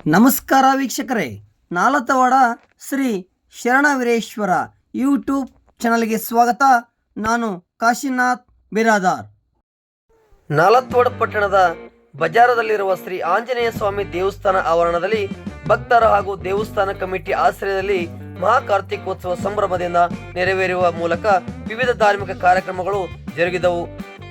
ನಮಸ್ಕಾರ ವೀಕ್ಷಕರೇ, ನಾಲತವಾಡ ಶ್ರೀ ಶರಣವೀರೇಶ್ವರ ಯೂಟ್ಯೂಬ್ ಚಾನಲ್ಗೆ ಸ್ವಾಗತ. ನಾನು ಕಾಶಿನಾಥ್ ಬಿರಾದಾರ್. ನಾಲತವಾಡ ಪಟ್ಟಣದ ಬಜಾರದಲ್ಲಿರುವ ಶ್ರೀ ಆಂಜನೇಯ ಸ್ವಾಮಿ ದೇವಸ್ಥಾನ ಆವರಣದಲ್ಲಿ ಭಕ್ತರ ಹಾಗೂ ದೇವಸ್ಥಾನ ಕಮಿಟಿ ಆಶ್ರಯದಲ್ಲಿ ಮಹಾಕಾರ್ತಿಕೋತ್ಸವ ಸಂಭ್ರಮದಿಂದ ನೆರವೇರುವ ಮೂಲಕ ವಿವಿಧ ಧಾರ್ಮಿಕ ಕಾರ್ಯಕ್ರಮಗಳು ಜರುಗಿದವು.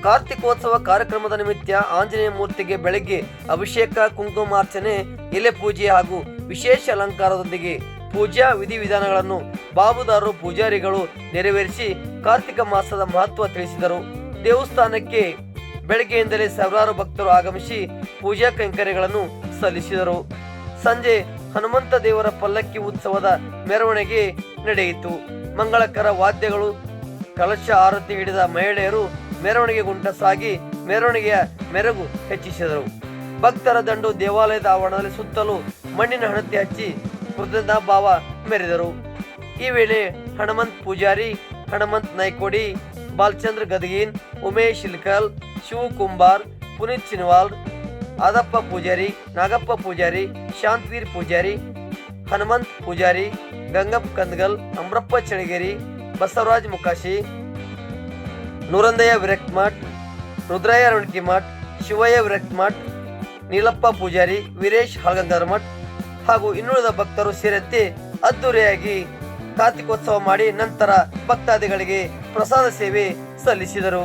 ಕಾರ್ತಿಕೋತ್ಸವ ಕಾರ್ಯಕ್ರಮದ ನಿಮಿತ್ತ ಆಂಜನೇಯ ಮೂರ್ತಿಗೆ ಬೆಳಗ್ಗೆ ಅಭಿಷೇಕ, ಕುಂಕುಮಾರ್ಚನೆ, ಎಲೆ ಪೂಜೆ ಹಾಗೂ ವಿಶೇಷ ಅಲಂಕಾರದೊಂದಿಗೆ ಪೂಜಾ ವಿಧಿವಿಧಾನಗಳನ್ನು ಬಾಬುದಾರರು ಪೂಜಾರಿಗಳು ನೆರವೇರಿಸಿ ಕಾರ್ತಿಕ ಮಾಸದ ಮಹತ್ವ ತಿಳಿಸಿದರು. ದೇವಸ್ಥಾನಕ್ಕೆ ಬೆಳಗ್ಗೆಯಿಂದಲೇ ಸಾವಿರಾರು ಭಕ್ತರು ಆಗಮಿಸಿ ಪೂಜಾ ಕೈಂಕರ್ಯಗಳನ್ನು ಸಲ್ಲಿಸಿದರು. ಸಂಜೆ ಹನುಮಂತ ದೇವರ ಪಲ್ಲಕ್ಕಿ ಉತ್ಸವದ ಮೆರವಣಿಗೆ ನಡೆಯಿತು. ಮಂಗಳಕರ ವಾದ್ಯಗಳು, ಕಲಶ ಆರತಿ ಹಿಡಿದ ಮಹಿಳೆಯರು ಮೆರವಣಿಗೆಗುಂಟ ಸಾಗಿ ಮೆರವಣಿಗೆಯ ಮೆರುಗು ಹೆಚ್ಚಿಸಿದರು. ಭಕ್ತರ ದಂಡು ದೇವಾಲಯದ ಆವರಣದಲ್ಲಿ ಸುತ್ತಲೂ ಮಣ್ಣಿನ ಹಣತೆ ಹಚ್ಚಿ ಕೃತಜ್ಞತಾ ಭಾವ ಮೆರೆದರು. ಈ ವೇಳೆ ಹನುಮಂತ್ ಪೂಜಾರಿ, ಹನುಮಂತ್ ನಾಯ್ಕೋಡಿ, ಬಾಲಚಂದ್ರ ಗದಗಿನ್, ಉಮೇಶ್ ಇಲ್ಕಲ್, ಶಿವ ಕುಂಬಾರ್, ಪುನೀತ್ ಚಿನ್ವಾಲ್, ಆದಪ್ಪ ಪೂಜಾರಿ, ನಾಗಪ್ಪ ಪೂಜಾರಿ, ಶಾಂತವೀರ್ ಪೂಜಾರಿ, ಹನುಮಂತ್ ಪೂಜಾರಿ, ಗಂಗಪ್ಪ ಕಂದಗಲ್, ಅಮ್ರಪ್ಪ ಚಳಿಗೇರಿ, ಬಸವರಾಜ್ ಮುಕಾಶಿ, ನೂರಂದಯ್ಯ ವಿರಕ್ತಮಠ್, ರುದ್ರಯ್ಯ ರುಣಕಿಮಠ್, ಶಿವಯ್ಯ ವಿರಕ್ತಮಠ್, ನೀಲಪ್ಪ ಪೂಜಾರಿ, ವೀರೇಶ್ ಹಳಗಂದರ್ ಮಠ್ ಹಾಗೂ ಇನ್ನುಳಿದ ಭಕ್ತರು ಸೇರಿದಂತೆ ಅದ್ದೂರಿಯಾಗಿ ಕಾರ್ತಿಕೋತ್ಸವ ಮಾಡಿ ನಂತರ ಭಕ್ತಾದಿಗಳಿಗೆ ಪ್ರಸಾದ ಸೇವೆ ಸಲ್ಲಿಸಿದರು.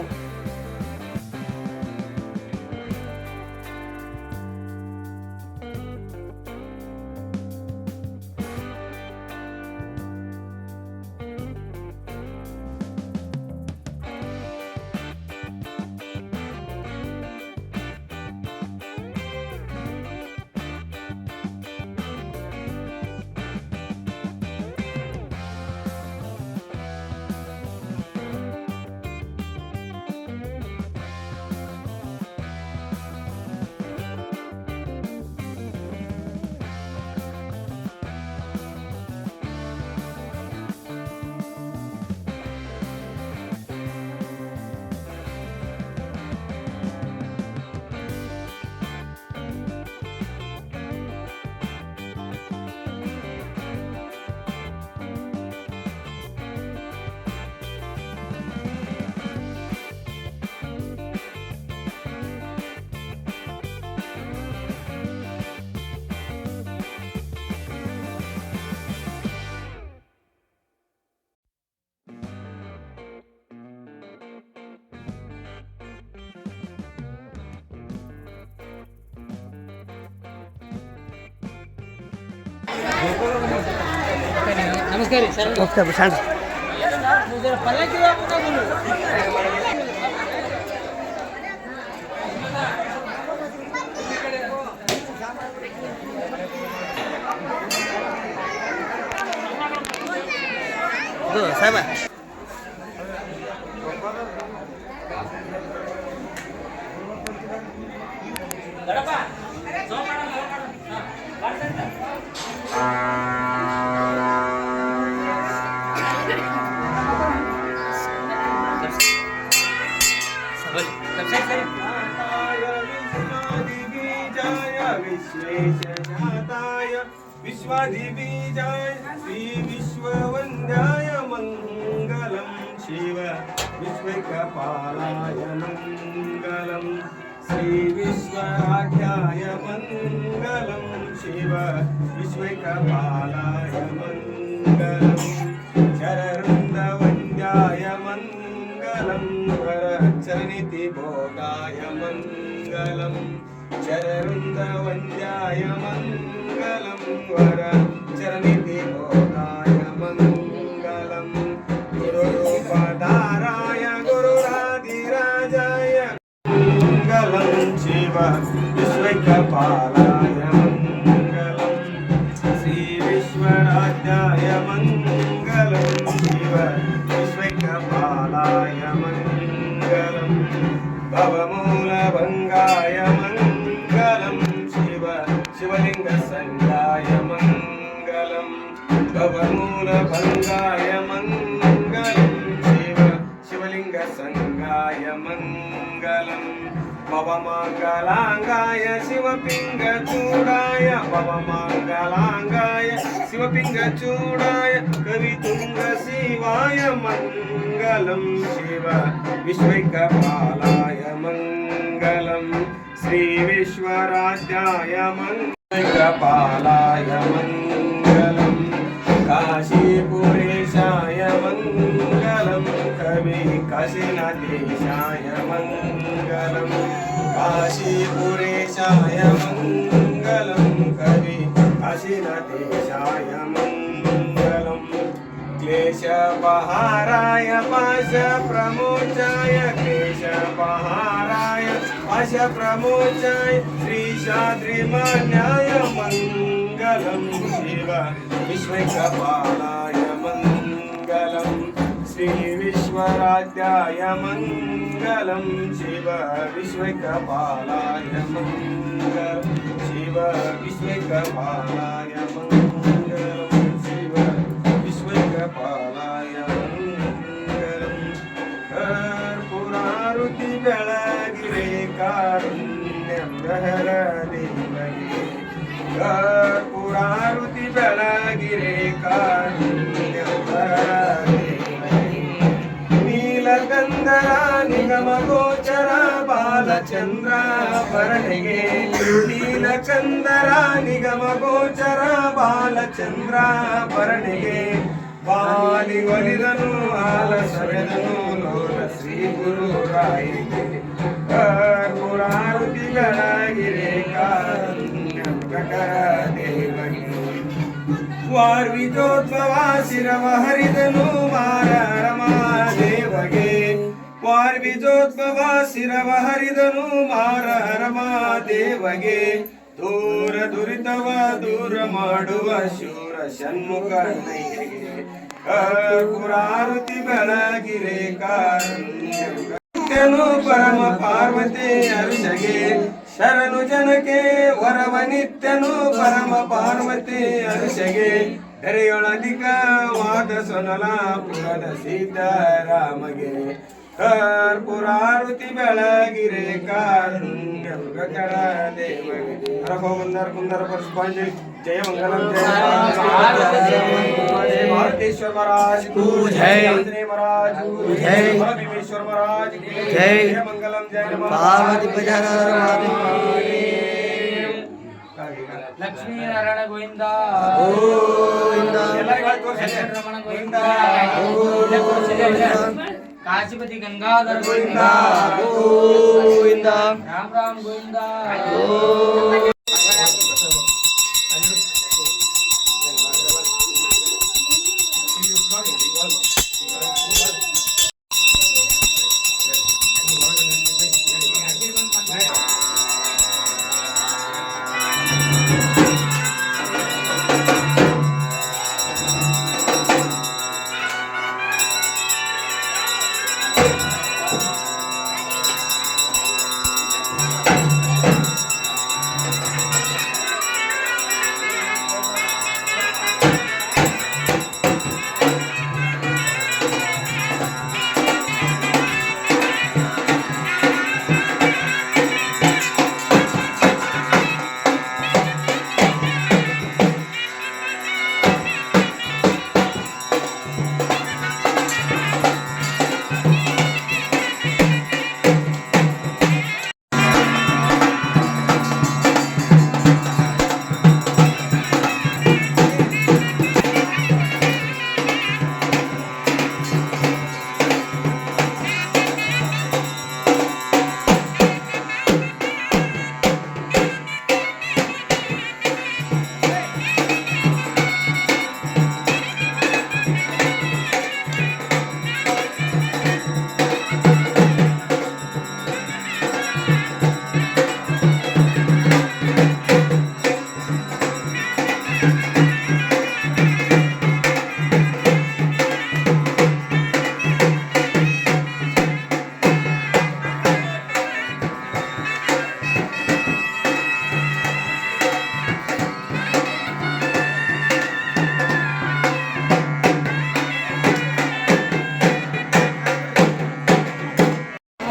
ನಮಸ್ಕಾರ ಸರ್. ಸಾಹೇಬ विश्वाधिबीजाय श्री विश्ववन्द्याय मङ्गलं शिव विश्वकपालाय मङ्गलं श्री विश्वाख्याय मङ्गलं शिव विश्वकपालाय मङ्गलं चरवृन्दवन्द्याय मङ्गलं वरचरणितिभोगाय मङ्गलं चरवृन्दवन्द्याय मङ्गलं वरचरणितिभोगाय मङ्गलं गुरुरूपधाराय गुरुराधिराजाय मङ्गलं शिव विश्वकपालाय मङ्गलं श्री विश्वराध्याय मङ्गलं शिव विश्वकपालाय मङ्गलं भवमूलभङ्गाय मङ्गलं शिव शिवलिङ्गसङ्गाय मङ्गलं भवमूलभङ्गाय मङ्गलं शिव शिवलिङ्गसङ्गाय मङ्गलं भवमङ्गलाङ्गाय शिवपिङ्गचूडाय भवमङ्गलाङ्गाय शिवपिङ्गचूडाय कवितुङ्गशिवाय मङ्गलं शिव विश्वैकपालाय मङ्गलं श्रीविश्वराध्याय मङ्गलपालाय मङ्गलं काशीपुरेशाय मङ्गलं कवि काशीनाथेशाय मङ्गलं काशीपुरेशाय मङ्गलं कवि काशीनाथेशाय मङ्गलं क्लेशपहाराय पाशप्रमोचाय क्लेशपहाराय पाशप्रमोचाय श्रीशाद्रिमान्याय मङ्गलं शिव विश्वैकपालाय मङ्गलं श्रीविश्वराध्याय मङ्गलं शिव विश्वैकपालाय मङ्गलं शिव विश्वैकपालाय मङ्गलं शिव विश्वैकपालाय मङ्गलं कर्पूरारुति ಬೆಳಗಿರೆ ಕಾರುಣ್ಯಂ ಗಹರ ದೇವಗೆ कर्पूरारुति ಬೆಳಗಿರೆ ಕಾರುಣ್ಯಂ ಗಹರ ದೇವಗೆ ನೀಲಕಂದರ ನಿಗಮ ಗೋಚರ ಬಾಲಚಂದ್ರ ಭರಣಿಗೆ ನೀಲಕಂದರ ನಿಗಮ ಗೋಚರ ಬಾಲಚಂದ್ರ ಭರಣಿಗೆ ಬಾಲಿ ಒಲಿದನು ಹಾಲ ಸವೆದನು ಲೋಲ ಶ್ರೀ ಗುರು ರಾಯಿಗೆ कर्पूरारुति ಬೆಳಗಿರೆ ಕಾರುಣ್ಯಂ ಗಹರ ದೇವಗೆ ವಾರ್ವಿಜೋದ್ಭವ ಶಿರವ ಹರಿದನು ಮಾರರಮಾದೇವಗೆ ವಾರ್ವಿಜೋದ್ಭವ ಶಿರವ ಹರಿದನು ಮಾರರಮಾದೇವಗೆ ದೂರ ದುರಿತವ ದೂರ ಮಾಡುವ ಶೂರ ಷಣ್ಮುಖನಯ್ಯಗೆ कर्पूरारुति ಬೆಳಗಿರೆ ಕಾರುಣ್ಯಂ ನಿತ್ಯನು ಪರಮ ಪಾರ್ವತಿ ಹರ್ಷಗೆ ಶರಣು ಜನಕ್ಕೆ ವರವ ನಿತ್ಯನು ಪರಮ ಪಾರ್ವತಿ ಹರ್ಷಗೆ ತೆರೆಯೊಳಧಿಕವಾದ ಸೊನಲಾಪುರದ ಸೀತಾರಾಮಗೆ कर्पूरारुति ಬೆಳಗಿರೆ ಕಾರುಣ್ಯಂ ಗಹರ ದೇವಗೆ ಹರಗೋವಿಂದರ ಕುಂದರ ಪುಷ್ಪಾಂಜಲಿ जय मंगलम जय भारतेश्वर महाराज को जय आंजनेय महाराज को जय भीमेश्वर महाराज की जय मंगलम जय पार्वती प्रजानंद ಲಕ್ಷ್ಮೀ ನಾರಾಯಣ ಗೋವಿಂದ ಗೋವಿಂದ ರಮಣ ಗೋವಿಂದ ಕಾಶಿಪತಿ ಗಂಗಾಧರ ಗೋವಿಂದ ಗೋವಿಂದ ರಾಮ್ ರಾಮ್ ಗೋವಿಂದ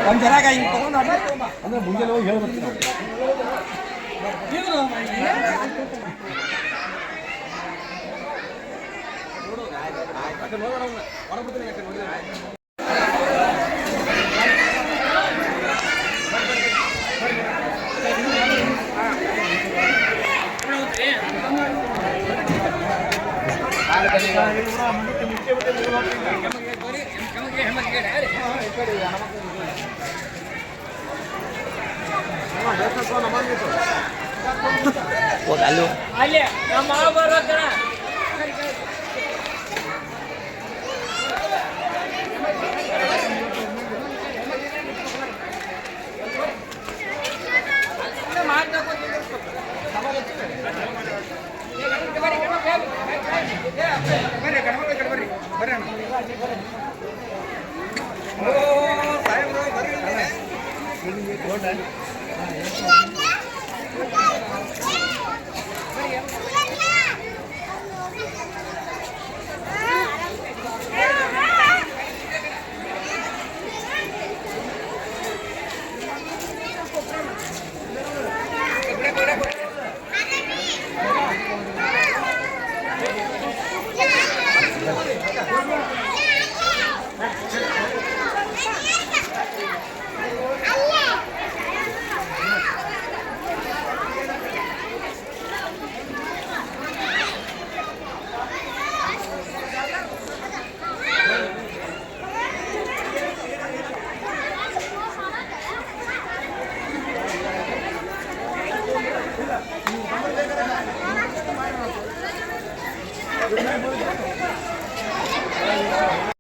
ಒಂದ್ ಜರಾಗ ಹಿಂಗ್ ತಗೊಂಡ್ ಮುಂಜಾನೆ ಹೋಗಿ ಹೇಳ್ಬೇಕು ನಾವು. ಅಲ್ಲಿ ನಮ್ಮ ಮಾವ ಬರ್ಬೇಕಣ್ಣ. ಬರ್ರಿ